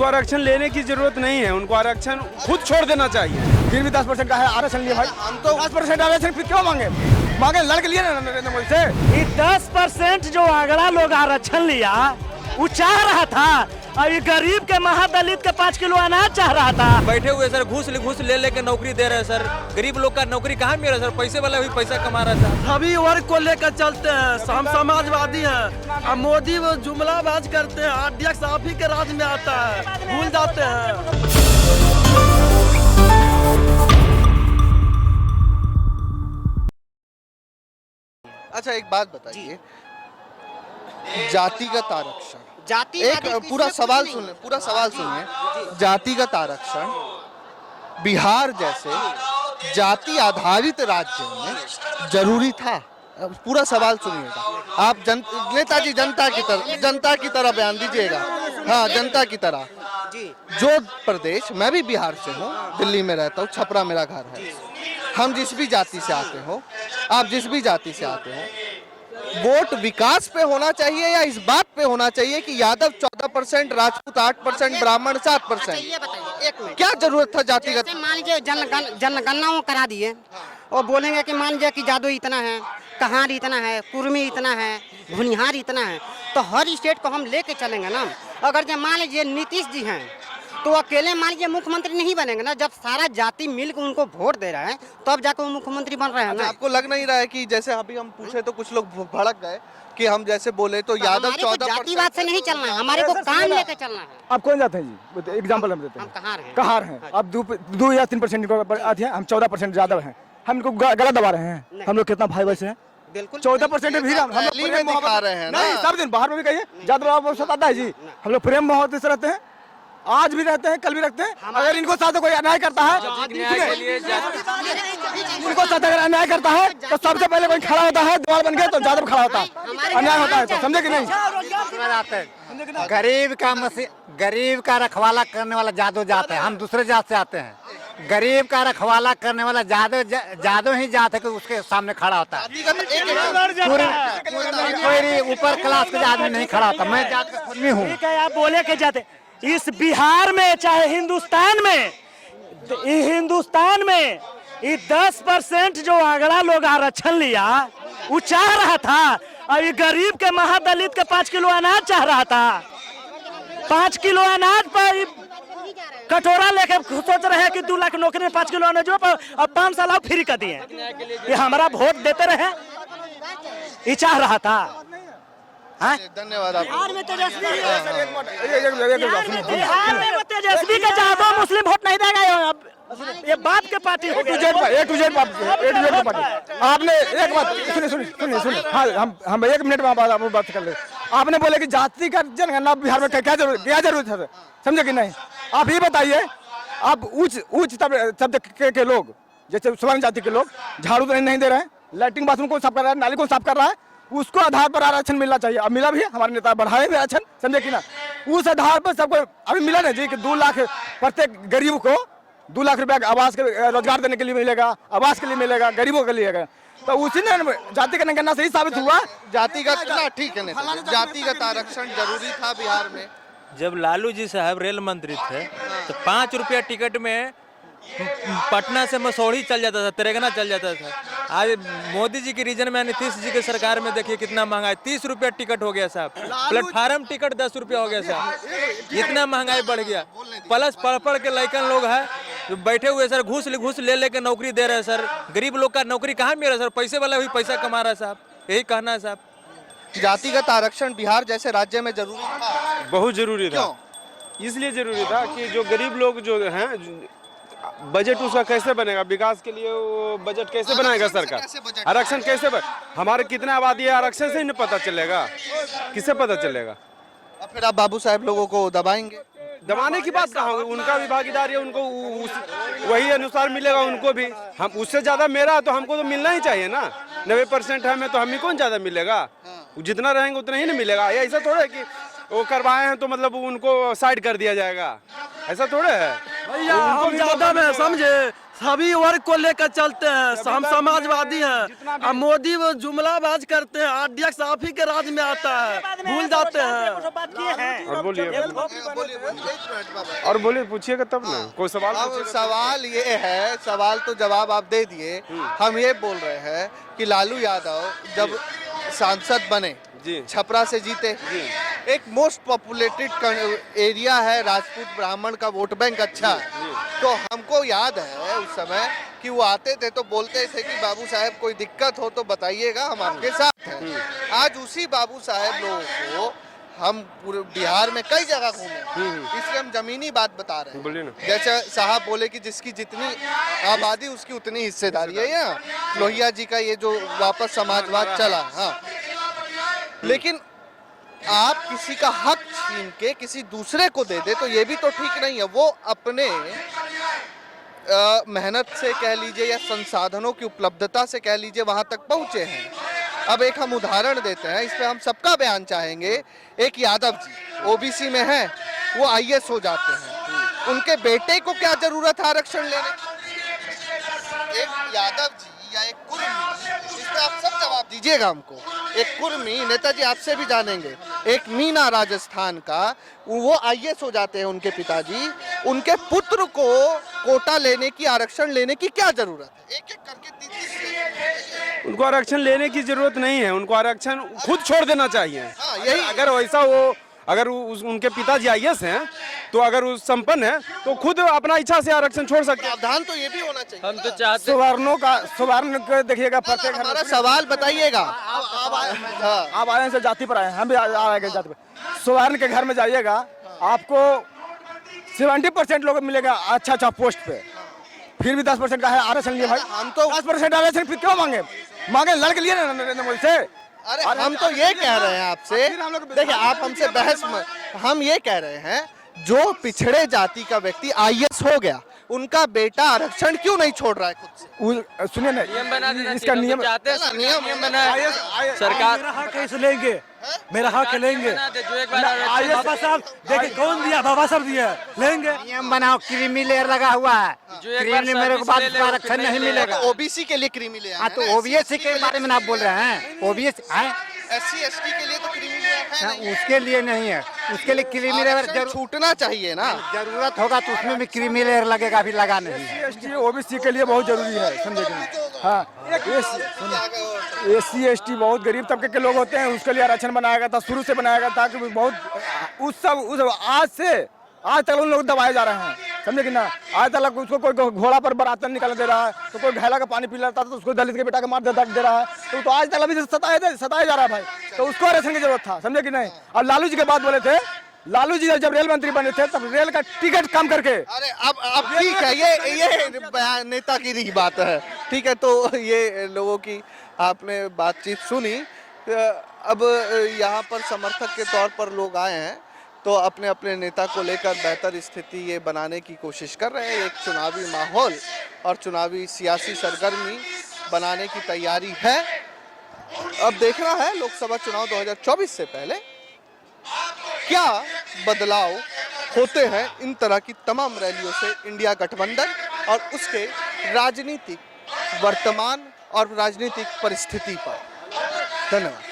उनको आरक्षण लेने की जरूरत नहीं है, उनको आरक्षण खुद छोड़ देना चाहिए। फिर भी 10% का है आरक्षण लिए भाई, हम तो 10% आरक्षण फिर क्यों मांगे लड़के लिए ना नरेंद्र मोदी से। ये 10% जो आगरा लोग आरक्षण लिया वो चाह रहा था, और ये गरीब के महादलित के 5 किलो अनाज चाह रहा था। बैठे हुए सर घूस ले लेके नौकरी दे रहे हैं सर, गरीब लोग का नौकरी कहाँ मिल रहा है सर, पैसे वाला भी पैसा कमा रहा था। सभी वर्ग को लेकर चलते हैं, हम समाजवादी हैं। अब मोदी वो जुमलाबाज करते हैं, अध्यक्ष आप ही के राज में आता है, भूल जाते हैं। अच्छा एक बात बताइए, जातिगत आरक्षण, एक पूरा सवाल सुनिए, जातिगत आरक्षण बिहार जैसे जाति आधारित राज्य में जरूरी था? पूरा सवाल सुनिएगा आप। नेताजी जनता की तरह बयान दीजिएगा। हाँ, जनता की तरह। जो प्रदेश, मैं भी बिहार से हूँ, दिल्ली में रहता हूँ, छपरा मेरा घर है। हम जिस भी जाति से आते हो, आप जिस भी जाति से आते हो, वोट विकास पे होना चाहिए या इस बात पे होना चाहिए कि यादव 14%, राजपूत 8%, ब्राह्मण 7%? क्या जरूरत था जातिगत? मान लीजिए जनगणना करा दिए और बोलेंगे कि मान लीजिए कि जादू इतना है, कहार इतना है, कुर्मी इतना है, भुनिहार इतना है, तो हर स्टेट को हम लेके चलेंगे ना। अगर जब मान लीजिए नीतीश जी हैं तो अकेले मान लीजिए मुख्यमंत्री नहीं बनेंगे ना, जब सारा जाति मिलकर उनको वोट दे रहा है तब जाकर वो मुख्यमंत्री बन रहे हैं ना। आपको लग नहीं रहा है कि जैसे अभी हम पूछे तो कुछ लोग भड़क गए कि हम जैसे बोले तो यादव 14%? जातिवाद से नहीं चलना है, हमारे को काम लेके चलना है। आप कौन जाते हैं जी? एग्जाम्पल हम देते हैं। हम कहार हैं। अब 2 या 3% हम 14% यादव हैं, हम इनको गलत दबा रहे हैं। हम लोग कितना भाई वैसे हैं, बिल्कुल 14% भी हम में दिखा रहे हैं ना। नहीं, सब दिन बाहर में भी कहिए, यादव सताता है जी। हम लोग प्रेम मोहब्बत से रहते हैं, आज भी रहते हैं, कल भी रखते हैं। अगर इनको साथ कोई अन्याय करता है, इनको साथ अगर अन्याय करता है तो सबसे पहले कोई खड़ा होता है, दीवार बन गया तो यादव खड़ा होता है। अन्याय होता है तो समझे कि नहीं? गरीब का रखवाला करने वाला जादव जात है, हम दूसरे जात से आते हैं। गरीब का रखवाला करने वाला जादव ही जात है कि उसके सामने खड़ा होता है। कोई ऊपर क्लास के आदमी नहीं खड़ा होता। मैं जात का आदमी हूँ। ठीक है, आप बोले के जाते इस बिहार में चाहे हिंदुस्तान में ये 10% जो आगरा लोग आरक्षण लिया वो चाह रहा था, और ये गरीब के महादलित के 5 किलो अनाज चाह रहा था। 5 किलो अनाज पर कटोरा लेके सोच रहे हैं कि 2 लाख नौकरी में 5 किलो अनाज पर और 5 साल फ्री कर दिए। ये हमारा वोट देते रहे, ये चाह रहा था। धन्यवाद आप। बिहार में तेजस्वी के जादव मुस्लिम वोट नहीं देगा। अब ये बाप के पार्टी हो गया। A to Z party. आपने एक बात सुनिए। हाँ, हम 1 मिनट में बात कर ले। आपने बोले कि जाति का जनगणना बिहार में क्या जरूरत है, समझे कि नहीं? आप ये बताइए, आप उच्च शब्द के लोग, जैसे स्वर्ण जाति के लोग झाड़ू तो नहीं दे रहे हैं, लैट्रिन बाथरूम को साफ कर रहा है, नाली को साफ कर रहा है, उसको आधार पर आरक्षण मिलना चाहिए। अब मिला भी है, हमारे नेता बढ़ाए भी आरक्षण, समझे कि ना? उस आधार पर सबको अभी मिला ना जी कि 2 लाख प्रत्येक गरीब को 2 लाख रुपया आवास के रोजगार देने के लिए मिलेगा, आवास के लिए मिलेगा, गरीबों के लिए। तो उसी ने जाति का जनगणना से ही साबित हुआ। जातिगत ठीक है, जातिगत आरक्षण जरूरी था बिहार में। जब लालू जी साहब रेल मंत्री थे तो 5 रुपया टिकट में पटना से मसौढ़ी चल जाता था, तेलंगाना चल जाता था। आज मोदी जी के रीजन में, नीतीश जी के सरकार में देखिए कितना महंगा है। 30 रुपया टिकट हो गया साहब, प्लेटफार्म टिकट 10 रुपया हो गया साहब। इतना महंगाई बढ़ गया। प्लस पढ़ के लड़कन लोग है जो बैठे हुए सर घूस ले लेके नौकरी दे रहे हैं सर, गरीब लोग का नौकरी कहाँ मिल रहा है सर, पैसे वाला भी पैसा कमा रहा है साहब। यही कहना है साहब। जातिगत आरक्षण बिहार जैसे राज्य में जरूरी था? बहुत जरूरी था। इसलिए जरूरी था कि जो गरीब लोग जो हैं, बजट उसका कैसे बनेगा, विकास के लिए वो बजट कैसे बनाएगा सरकार? आरक्षण कैसे हमारे कितना आबादी है, आरक्षण से ही नहीं पता चलेगा, किससे पता चलेगा? अब फिर आप बाबू साहब लोगों को दबाएंगे? दबाने की बात कहाँ होगी, उनका भी भागीदारी है, उनको वही अनुसार मिलेगा उनको भी। हम उससे ज्यादा मेरा तो हमको तो मिलना ही चाहिए ना। 90% हमें तो हमें कौन ज्यादा मिलेगा? जितना रहेंगे उतना ही नहीं मिलेगा। ऐसा थोड़ा है कि वो करवाए हैं तो मतलब उनको साइड कर दिया जाएगा, ऐसा थोड़ा है। भैया हम ज्यादा में समझे सभी वर्ग को लेकर चलते हैं, हम समाजवादी हैं। अब मोदी वो जुमलाबाज करते हैं, अध्यक्ष आप ही के राज में आता है, भूल जाते हैं। और बोलिए और बोलिए, पूछिएगा तब ना कोई सवाल। अब सवाल ये है, सवाल तो जवाब आप दे दिए। हम ये बोल रहे हैं कि लालू यादव जब सांसद बने जी, छपरा से जीते, एक मोस्ट पॉपुलेटेड एरिया है, राजपूत ब्राह्मण का वोट बैंक अच्छा है। तो हमको याद है उस समय कि वो आते थे तो बोलते थे कि बाबू साहब कोई दिक्कत हो तो बताइएगा, हम आपके साथ हैं। आज उसी बाबू साहब लोगों को हम पूरे बिहार में कई जगह घूमे, इसलिए हम जमीनी बात बता रहे हैं। बोलिए ना। जैसे साहब बोले कि जिसकी जितनी आबादी उसकी उतनी हिस्सेदारी है। यहाँ लोहिया जी का ये जो वापस समाजवाद चला, हाँ, लेकिन आप किसी का हक छीन के किसी दूसरे को दे दे तो ये भी तो ठीक नहीं है। वो अपने मेहनत से कह लीजिए या संसाधनों की उपलब्धता से कह लीजिए वहां तक पहुंचे हैं। अब एक हम उदाहरण देते हैं, इस पे हम सबका बयान चाहेंगे। एक यादव जी ओबीसी में हैं, वो आईएएस हो जाते हैं, उनके बेटे को क्या जरूरत है आरक्षण लेने? एक यादव जी या एक कुर्मी, इस पे आप सब जवाब दीजिएगा हमको। एक कुर्मी, नेताजी आपसे भी जानेंगे, एक मीना राजस्थान का, वो आईएएस हो जाते हैं उनके पिताजी, उनके पुत्र को कोटा लेने की, आरक्षण लेने की क्या जरूरत है? एक एक करके दीजिए। उनको आरक्षण लेने की जरूरत नहीं है, उनको आरक्षण खुद छोड़ देना चाहिए। हाँ, यही अगर वैसा वो, अगर उनके पिताजी आईएएस हैं तो अगर वो संपन्न है तो खुद अपना इच्छा से आरक्षण छोड़ सकते हैं। प्रावधान तो ये भी होना चाहिए। हम तो चाहते सवर्ण को देखिएगा, प्रत्येक हमारा सवाल बताइएगा। आप आए हैं जाति पर आए, हम भी आएंगे जाति पर। सवर्ण के घर में जाइएगा, आपको 70% लोग मिलेगा अच्छा पोस्ट पे, फिर भी 10% का है आरक्षण लिए। भाई हम तो 10% आरक्षण फिर क्यों मांगे लड़के लिए नरेंद्र मोदी से। अरे हम तो ये कह रहे हैं आपसे, देखिए आप हमसे बहस में, हम ये कह रहे हैं जो पिछड़े जाति का व्यक्ति आईएएस हो गया, उनका बेटा आरक्षण क्यों नहीं छोड़ रहा है खुद से? सुनिए ना, इसका नियम नियम सरकार मेरा हक कैसे लेंगे, मेरा हक लेंगे। बाबा साहब देखिए, कौन दिया? बाबा साहब दिया, लेंगे। नियम बनाओ, क्रीमी लेयर लगा हुआ है, क्रीमी मेरे को बाद में आरक्षण नहीं मिलेगा। ओबीसी के लिए क्रीमी लेयर, हाँ तो ओबीसी के बारे में आप बोल रहे हैं, ओबीसी है, एससी एसटी के लिए तो क्रीमी लेयर है नहीं। उसके लिए नहीं है, उसके लिए क्रीमी लेयर आरक्षण छूटना चाहिए ना। जरूरत होगा तो उसमें भी क्रीमी लेयर लगेगा, अभी लगा नहीं। SC ओबीसी के लिए बहुत जरूरी है, समझे कि नहीं? हाँ, SC ST बहुत गरीब तबके के लोग होते हैं, उसके लिए आरक्षण बनाया गया था, शुरू से बनाया गया था कि बहुत उस आज तक उन लोग दबाए जा रहे हैं, समझे कि ना। आज तक उसको कोई घोड़ा पर बरातन निकाल दे रहा है, तो कोई घैला का पानी पी लेता था तो उसको दलित के बेटा का मार दे रहा है, तो आज तक अभी सताया जा रहा है भाई। तो उसको आरक्षण की जरूरत था, समझे कि नहीं। और लालू जी के बात बोले थे, लालू जी जब रेल मंत्री बने थे तब रेल का टिकट कम करके। अरे अब ठीक है, ये नेतागिरी की बात है, ठीक है। तो ये लोगों की आपने बातचीत सुनी। अब यहाँ पर समर्थक के तौर पर लोग आए हैं तो अपने अपने नेता को लेकर बेहतर स्थिति ये बनाने की कोशिश कर रहे हैं। एक चुनावी माहौल और चुनावी सियासी सरगर्मी बनाने की तैयारी है। अब देखना है लोकसभा चुनाव 2024 से पहले क्या बदलाव होते हैं इन तरह की तमाम रैलियों से इंडिया गठबंधन और उसके राजनीतिक वर्तमान और राजनीतिक परिस्थिति पर। धन्यवाद।